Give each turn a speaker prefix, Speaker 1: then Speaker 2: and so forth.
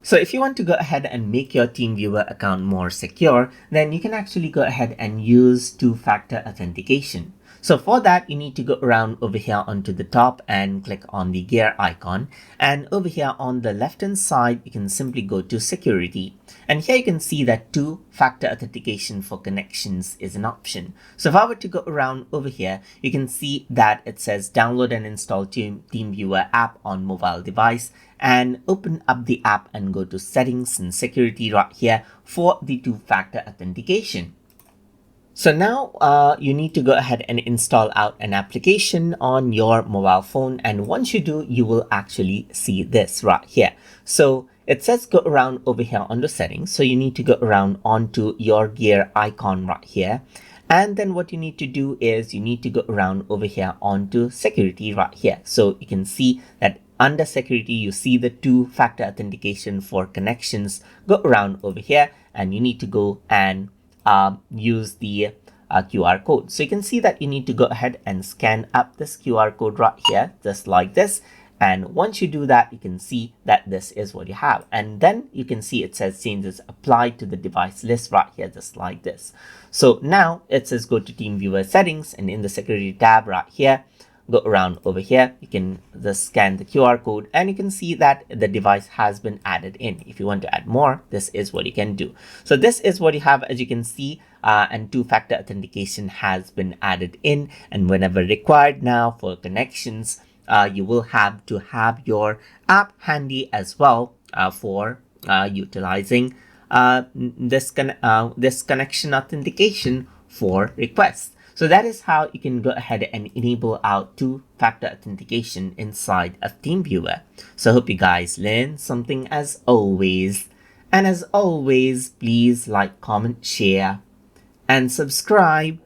Speaker 1: So if you want to go ahead and make your TeamViewer account more secure, then you can actually go ahead and use two-factor authentication. So for that, you need to go around over here onto the top and click on the gear icon. And over here on the left-hand side, you can simply go to security. And here you can see that two-factor authentication for connections is an option. So if I were to go around over here, you can see that it says download and install TeamViewer app on mobile device, and open up the app and go to settings and security right here for the two-factor authentication. So now you need to go ahead and install out an application on your mobile phone. And once you do, you will actually see this right here. So it says go around over here on the settings. So you need to go around onto your gear icon right here. And then what you need to do is you need to go around over here onto security right here. So you can see that under security, you see the two-factor authentication for connections. Go around over here and you need to go and use the QR code. So you can see that you need to go ahead and scan up this QR code right here, just like this. And once you do that, you can see that this is what you have. And then you can see it says changes applied to the device list right here, just like this. So now it says go to TeamViewer settings, and in the security tab right here, go around over here, you can just scan the QR code and you can see that the device has been added in. If you want to add more, this is what you can do. So this is what you have, as you can see, and two-factor authentication has been added in, and whenever required now for connections, you will have to have your app handy as well for utilizing this connection authentication for requests. So that is how you can go ahead and enable out two-factor authentication inside of TeamViewer. So I hope you guys learned something as always. And as always, please like, comment, share, and subscribe